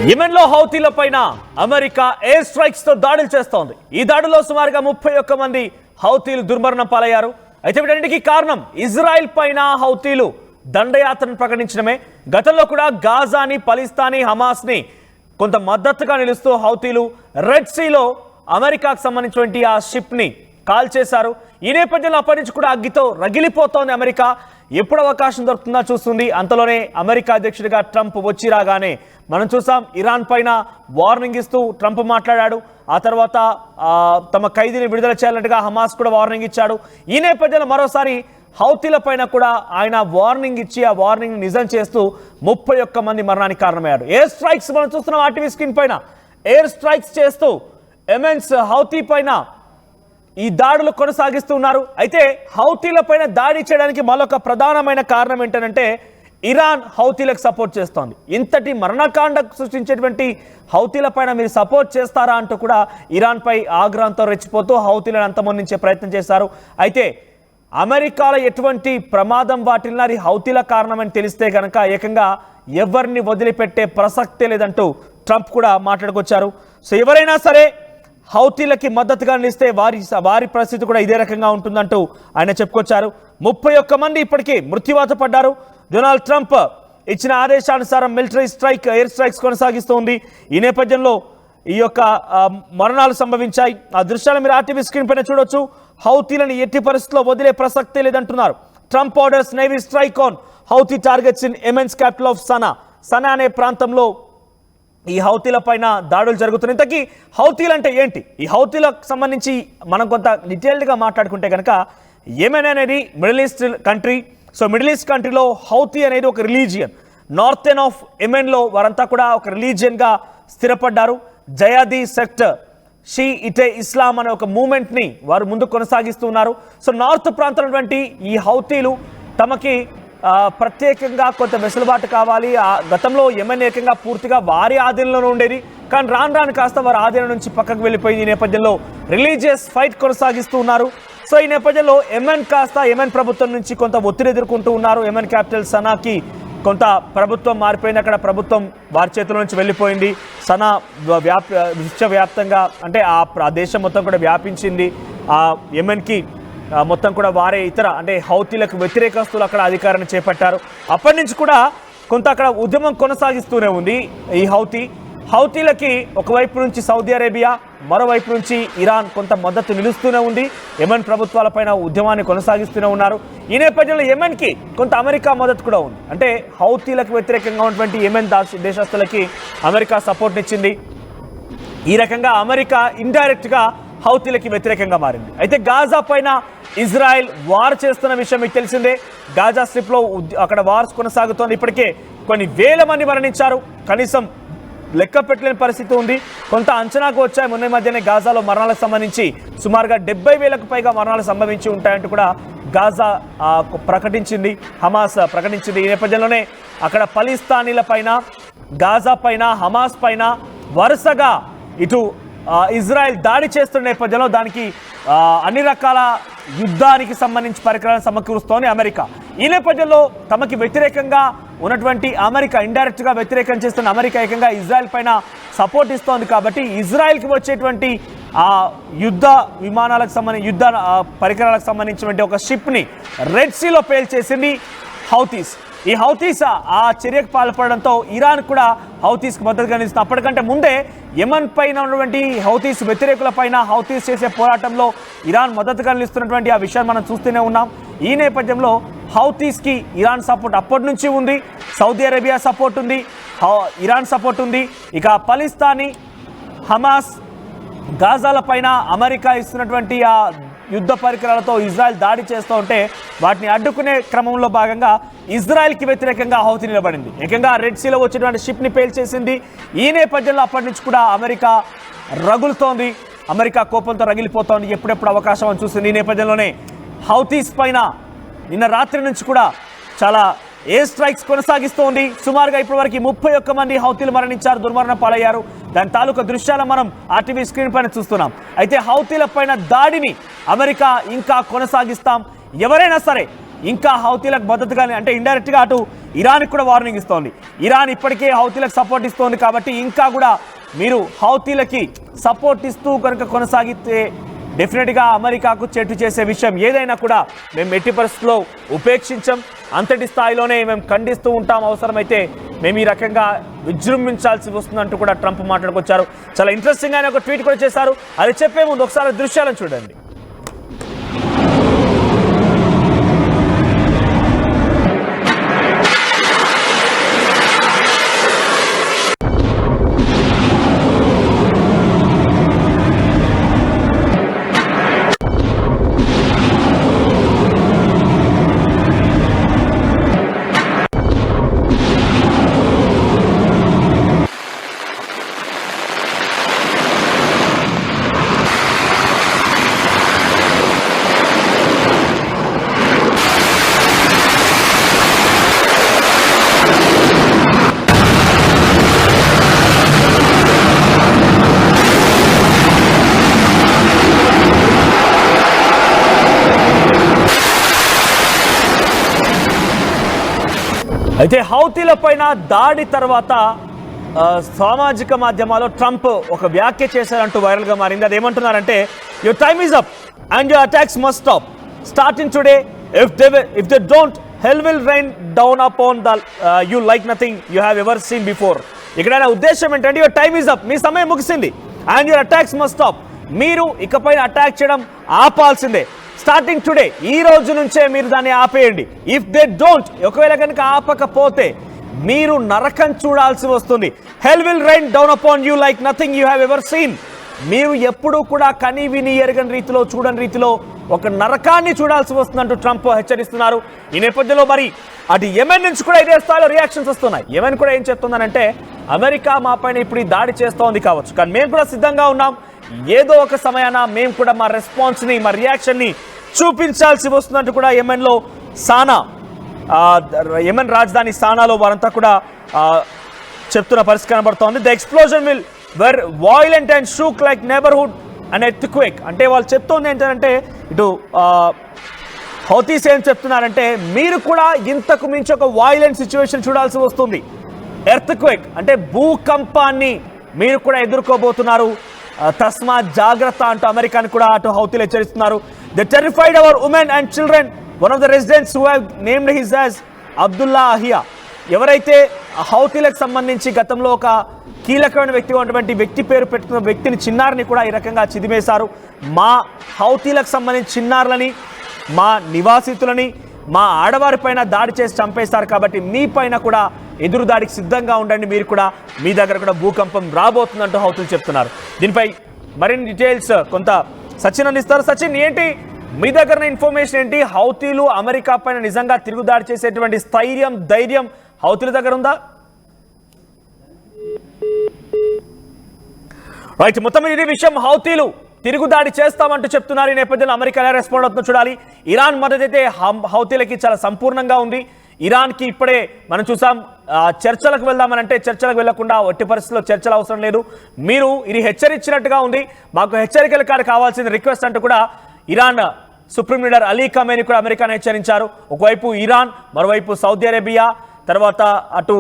యెమెన్లో హౌతీలపైన America air strikes తో దాడులు చేస్తోంది. ఈ దాడుల్లో సుమారుగా 31 మంది హౌతీలు దుర్మరణం పాలయ్యారు. అయితే వీటన్నిటికీ కారణం ఇజ్రాయెల్ పైన హౌతీలు దండయాత్రను ప్రకటించడమే. గతంలో కూడా గాజాని, పలిస్తానీ, హమాస్ ని కొంత మద్దతుగా నిలుస్తూ హౌతీలు రెడ్ సీలో అమెరికాకు సంబంధించినటువంటి ఆ షిప్ ని కాల్ చేశారు. ఈ నేపథ్యంలో అప్పటి నుంచి కూడా అగ్గితో రగిలిపోతోంది అమెరికా. ఎప్పుడు అవకాశం దొరుకుతుందా చూస్తుంది. అంతలోనే అమెరికా అధ్యక్షుడిగా ట్రంప్ వచ్చి రాగానే మనం చూసాం, ఇరాన్ పైన వార్నింగ్ ఇస్తూ ట్రంప్ మాట్లాడాడు. ఆ తర్వాత తమ ఖైదీని విడుదల చేయాలంటగా హమాస్ కూడా వార్నింగ్ ఇచ్చాడు. ఈ నేపథ్యంలో మరోసారి హౌతీల పైన కూడా ఆయన వార్నింగ్ ఇచ్చి ఆ వార్నింగ్ నిజం చేస్తూ 31 మంది మరణానికి కారణమయ్యారు. ఎయిర్ స్ట్రైక్స్ మనం చూస్తున్నాం ఆర్టీవీ స్క్రీన్ పైన. ఎయిర్ స్ట్రైక్స్ చేస్తూ యెమెన్స్ హౌతీ పైన ఈ దాడులు కొనసాగిస్తున్నారు. అయితే హౌతీల పైన దాడి చేయడానికి మరొక ప్రధానమైన కారణం ఏంటంటే ఇరాన్ హౌతీలకు సపోర్ట్ చేస్తోంది. ఇంతటి మరణకాండ సృష్టించేటువంటి హౌతీల పైన మీరు సపోర్ట్ చేస్తారా అంటూ కూడా ఇరాన్ పై ఆగ్రహంతో రెచ్చిపోతూ హౌతీలను అంతమొందించే ప్రయత్నం చేశారు. అయితే అమెరికాలో ఎటువంటి ప్రమాదం వాటిల్లినా అది హౌతీల కారణమని తెలిస్తే కనుక ఏకంగా ఎవరిని వదిలిపెట్టే ప్రసక్తే లేదంటూ ట్రంప్ కూడా మాట్లాడుకొచ్చారు. సో ఎవరైనా సరే హౌతీలకి మద్దతుగా నిలిస్తే వారి పరిస్థితి కూడా ఇదే రకంగా ఉంటుందంటూ ఆయన చెప్పుకొచ్చారు. 31 మంది ఇప్పటికీ మృత్యువాత పడ్డారు. డొనాల్డ్ ట్రంప్ ఇచ్చిన ఆదేశానుసారం మిలిటరీ స్ట్రైక్, ఎయిర్ స్ట్రైక్స్ కొనసాగిస్తోంది. ఈ నేపథ్యంలో ఈ యొక్క మరణాలు సంభవించాయి. ఆ దృశ్యాలు మీరు ఆర్టీవీ స్క్రీన్ పైన చూడొచ్చు. హౌతీలను ఎట్టి పరిస్థితుల్లో వదిలే ప్రసక్తే లేదంటున్నారు. Trump orders navy strike on Houthi targets in Yemen's capital of Sanaa అనే ప్రాంతంలో ఈ హౌతీల పైన దాడులు జరుగుతున్నాయి. ఇంతకీ హౌతీలు అంటే ఏంటి? ఈ హౌతీలకు సంబంధించి మనం కొంత డీటెయిల్డ్గా మాట్లాడుకుంటే కనుక యెమెన్ అనేది middle east country. So middle east కంట్రీలో హౌతీ అనేది ఒక రిలీజియన్. నార్థెన్ ఆఫ్ యెమెన్లో వారంతా కూడా ఒక రిలీజియన్గా స్థిరపడ్డారు. జయాదీ సెక్టర్ షీ ఇటే ఇస్లాం అనే ఒక మూమెంట్ని వారు ముందు కొనసాగిస్తున్నారు. సో నార్త్ ప్రాంతంలో ఈ హౌతీలు తమకి ప్రత్యేకంగా కొంత వెసులుబాటు కావాలి. గతంలో యెమెన్ ఏకంగా పూర్తిగా వారి ఆధీనంలో ఉండేది. కానీ రాను కాస్త వారి ఆధీనం నుంచి పక్కకు వెళ్ళిపోయింది. ఈ నేపథ్యంలో రిలీజియస్ ఫైట్ కొనసాగిస్తూ ఉన్నారు. సో ఈ నేపథ్యంలో యెమెన్ ప్రభుత్వం నుంచి కొంత ఒత్తిడి ఎదుర్కొంటూ ఉన్నారు. యెమెన్ క్యాపిటల్ సనాకి కొంత ప్రభుత్వం మారిపోయింది. అక్కడ ప్రభుత్వం వారి చేతుల నుంచి వెళ్ళిపోయింది. సనా విశ్వవ్యాప్తంగా అంటే ఆ దేశం మొత్తం కూడా వ్యాపించింది. ఆ యెమెన్కి మొత్తం కూడా వారే ఇతర అంటే హౌతీలకు వ్యతిరేకస్తులు అక్కడ అధికారాన్ని చేపట్టారు. అప్పటి నుంచి కూడా కొంత అక్కడ ఉద్యమం కొనసాగిస్తూనే ఉంది. ఈ హౌతీలకి ఒకవైపు నుంచి సౌదీ అరేబియా, మరోవైపు నుంచి ఇరాన్ కొంత మద్దతు నిలుస్తూనే ఉంది. యెమెన్ ప్రభుత్వాలపైన ఉద్యమాన్ని కొనసాగిస్తూనే ఉన్నారు. ఈ నేపథ్యంలో యెమెన్కి కొంత అమెరికా మద్దతు కూడా ఉంది. అంటే హౌతీలకు వ్యతిరేకంగా ఉన్నటువంటి యెమెన్ దేశస్తులకి అమెరికా సపోర్ట్ ఇచ్చింది. ఈ రకంగా అమెరికా ఇండైరెక్ట్గా హౌతీలకి వ్యతిరేకంగా మారింది. అయితే గాజా పైన ఇజ్రాయెల్ వార్ చేస్తున్న విషయం మీకు తెలిసిందే. గాజా స్ట్రిప్లో అక్కడ వార్స్ కొనసాగుతోంది. ఇప్పటికే కొన్ని వేల మంది మరణించారు. కనీసం లెక్క పెట్టలేని పరిస్థితి ఉంది. కొంత అంచనాకు వచ్చాయి. మొన్న మధ్యనే గాజాలో మరణాలకు సంబంధించి సుమారుగా 70,000కు పైగా మరణాలు సంభవించి ఉంటాయంటూ కూడా గాజా ప్రకటించింది, హమాస్ ప్రకటించింది. ఈ నేపథ్యంలోనే అక్కడ పలిస్తానీల పైన, గాజా పైన, హమాస్ పైన వరుసగా ఇటు ఇజ్రాయెల్ దాడి చేస్తున్న నేపథ్యంలో దానికి అన్ని రకాల యుద్ధానికి సంబంధించి పరికరాలను సమకూరుస్తోంది అమెరికా. ఈ నేపథ్యంలో తమకి వ్యతిరేకంగా ఉన్నటువంటి అమెరికా, ఇండైరెక్ట్గా వ్యతిరేకం చేస్తున్న అమెరికా ఏకంగా ఇజ్రాయెల్ పైన సపోర్ట్ ఇస్తోంది. కాబట్టి ఇజ్రాయెల్కి వచ్చేటువంటి ఆ యుద్ధ విమానాలకు సంబంధించి యుద్ధ పరికరాలకు సంబంధించినటువంటి ఒక షిప్ని రెడ్ సీలో పేల్చేసింది హౌతీస్. ఈ హౌతీస్ ఆ చర్యకు పాల్పడడంతో ఇరాన్ కూడా హౌతీస్కి మద్దతుగా నిలుస్తుంది. అప్పటికంటే ముందే యెమెన్ పైన ఉన్నటువంటి హౌతీస్ వ్యతిరేకుల పైన హౌతీస్ చేసే పోరాటంలో ఇరాన్ మద్దతుగా నిలుస్తున్నటువంటి ఆ విషయాన్ని మనం చూస్తూనే ఉన్నాం. ఈ నేపథ్యంలో హౌతీస్కి ఇరాన్ సపోర్ట్ అప్పటి నుంచి ఉంది. సౌదీ అరేబియా సపోర్ట్ ఉంది, ఇరాన్ సపోర్ట్ ఉంది. ఇక పలిస్తానీ, హమాస్, గాజాల పైన అమెరికా ఇస్తున్నటువంటి ఆ యుద్ధ పరికరాలతో ఇజ్రాయెల్ దాడి చేస్తూ ఉంటే వాటిని అడ్డుకునే క్రమంలో భాగంగా ఇజ్రాయెల్కి వ్యతిరేకంగా హౌతీ నిలబడింది. ఏకంగా రెడ్ సీలో వచ్చేటువంటి షిప్ని పేల్చేసింది. ఈ నేపథ్యంలో అప్పటి నుంచి కూడా అమెరికా రగులుతోంది. అమెరికా కోపంతో రగిలిపోతోంది. ఎప్పుడెప్పుడు అవకాశం అని చూసింది. ఈ నేపథ్యంలోనే హౌతీస్ పైన నిన్న రాత్రి నుంచి కూడా చాలా ఎయిర్ స్ట్రైక్స్ కొనసాగిస్తోంది. సుమారుగా ఇప్పటివరకు 31 మంది హౌతీలు మరణించారు, దుర్మరణ పాలయ్యారు. దాని తాలూకా దృశ్యాలు మనం ఆర్టీవీ స్క్రీన్ పైన చూస్తున్నాం. అయితే హౌతీల పైన దాడిని అమెరికా ఇంకా కొనసాగిస్తాం, ఎవరైనా సరే ఇంకా హౌతీలకు మద్దతుగానే అంటే ఇండైరెక్ట్గా అటు ఇరాన్కి కూడా వార్నింగ్ ఇస్తోంది. ఇరాన్ ఇప్పటికే హౌతీలకు సపోర్ట్ ఇస్తోంది కాబట్టి ఇంకా కూడా మీరు హౌతీలకి సపోర్ట్ ఇస్తూ కనుక కొనసాగితే డెఫినెట్గా అమెరికాకు చెట్టు చేసే విషయం ఏదైనా కూడా మేము ఎట్టి పరిస్థితుల్లో ఉపేక్షించాం, అంతటి స్థాయిలోనే మేము ఖండిస్తూ ఉంటాం, అవసరమైతే మేము ఈ రకంగా విజృంభించాల్సి వస్తుందంటూ కూడా ట్రంప్ మాట్లాడుకొచ్చారు. చాలా ఇంట్రెస్టింగ్ అయిన ఒక ట్వీట్ కూడా చేశారు. అది చెప్పే ముందు ఒకసారి దృశ్యాలను చూడండి. అయితే హౌతీల పైన దాడి తర్వాత సామాజిక మాధ్యమాల్లో ట్రంప్ ఒక వ్యాఖ్య చేశారంటూ వైరల్గా మారింది. అది ఏమంటున్నారంటే, your time is up and your attacks must stop starting today. If they don't, hell will rain down upon the you like nothing you have ever seen before. ఇక్కడ ఉద్దేశం ఏంటంటే, యువర్ టైమ్ ఈజ్ అప్, మీ సమయం ముగిసింది, and your attacks must stop, మీరు ఇకపైన attack చేయడం ఆపాల్సిందే. Starting today, ఈ రోజు నుంచే మీరు దాన్ని ఆపేయండి. ఇఫ్ దే డోంట్, ఒకవేళ కనుక ఆపకపోతే మీరు నరకం చూడాల్సి వస్తుంది. హెల్ will rain down upon you like nothing you have ever seen. మీరు ఎప్పుడూ కూడా కని విని ఎరగని రీతిలో, చూడని రీతిలో ఒక నరకాన్ని చూడాల్సి వస్తుందంటూ ట్రంప్ హెచ్చరిస్తున్నారు. ఈ నేపథ్యంలో మరి అటు యెమెన్ నుంచి కూడా ఇదే స్థాయిలో రియాక్షన్స్ వస్తున్నాయి. యెమెన్ కూడా ఏం చెప్తుందనంటే, అమెరికా మా పైన ఇప్పుడు ఈ దాడి చేస్తోంది కావచ్చు, కానీ మేము కూడా సిద్ధంగా ఉన్నాం, ఏదో ఒక సమయాన మేము కూడా మా రెస్పాన్స్ని, మా రియాక్షన్ని చూపించాల్సి వస్తుందంటూ కూడా యెమెన్లో సానా, యెమెన్ రాజధాని సానాలో వారంతా కూడా చెప్తున్న పరిస్థితి కనబడుతోంది. The explosion will where violent and shook like neighbourhood and earthquake. అంటే వాళ్ళు చెప్తోంది ఏంటంటే, ఇటు హౌతీస్ ఏం చెప్తున్నారంటే, మీరు కూడా ఇంతకు మించి ఒక వాయిలెంట్ సిచ్యువేషన్ చూడాల్సి వస్తుంది. ఎర్త్క్వేక్ అంటే భూకంపాన్ని మీరు కూడా ఎదుర్కోబోతున్నారు, తస్మాత్ జాగ్రత్త అంటూ అమెరికాని కూడా అటు హౌతీలు హెచ్చరిస్తున్నారు. They terrified our women and children. One of the residents who have named his as Abdullah Ahiya. ఎవరైతే హౌతీలకు సంబంధించి గతంలో ఒక కీలకమైన వ్యక్తిగా ఉన్నటువంటి వ్యక్తి పేరు పెట్టుకున్న వ్యక్తిని, చిన్నారిని కూడా ఈ రకంగా చిదిమేశారు. మా హౌతీలకు సంబంధించి చిన్నారులని, మా నివాసితులని, మా ఆడవారిపైన దాడి చేసి చంపేస్తారు, కాబట్టి మీ పైన కూడా ఎదురు దాడికి సిద్ధంగా ఉండండి, మీరు కూడా మీ దగ్గర కూడా భూకంపం రాబోతుందంటూ హౌతీలు చెప్తున్నారు. దీనిపై మరిన్ని డీటెయిల్స్ కొంత సచిన్ అందిస్తారు. సచిన్, ఏంటి మీ దగ్గర ఇన్ఫర్మేషన్ ఏంటి? హౌతీలు అమెరికా పైన నిజంగా తిరుగుదాడి చేసేటువంటి స్థైర్యం, ధైర్యం హౌతీల దగ్గర ఉందా? రైట్, మొత్తం ఇది విషయం. హౌతీలు తిరుగుదాడి చేస్తామంటూ చెప్తున్నారు. ఈ నేపథ్యంలో అమెరికా ఎలా రెస్పాండ్ అవుతుందో చూడాలి. ఇరాన్ మద్దతు అయితే హౌతీలకి చాలా సంపూర్ణంగా ఉంది. ఇరాన్కి ఇప్పుడే మనం చూసాం, చర్చలకు వెళ్దామనంటే చర్చలకు వెళ్లకుండా, ఒట్టి పరిస్థితుల్లో చర్చలు అవసరం లేదు, మీరు ఇది హెచ్చరించినట్టుగా ఉంది, మాకు హెచ్చరికల కాదు కావాల్సిన రిక్వెస్ట్ అంటూ కూడా Iran supreme leader Ali Khamenei కూడా అమెరికాను హెచ్చరించారు. ఒకవైపు ఇరాన్, మరోవైపు సౌదీ అరేబియా, తర్వాత అటు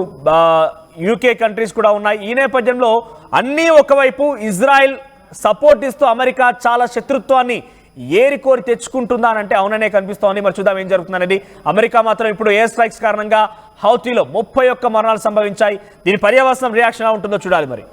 యూకే కంట్రీస్ కూడా ఉన్నాయి. ఈ నేపథ్యంలో అన్నీ ఒకవైపు ఇజ్రాయెల్ సపోర్ట్ ఇస్తూ అమెరికా చాలా శత్రుత్వాన్ని ఏరికోరి తెచ్చుకుంటుందా అని అంటే అవుననే కనిపిస్తోంది. మరి చూద్దాం ఏం జరుగుతుందనేది. అమెరికా మాత్రం ఇప్పుడు ఎయిర్ స్ట్రైక్స్ కారణంగా హౌతీలో 31 మరణాలు సంభవించాయి. దీని పర్యవసానం రియాక్షన్ ఎలా ఉంటుందో చూడాలి మరి.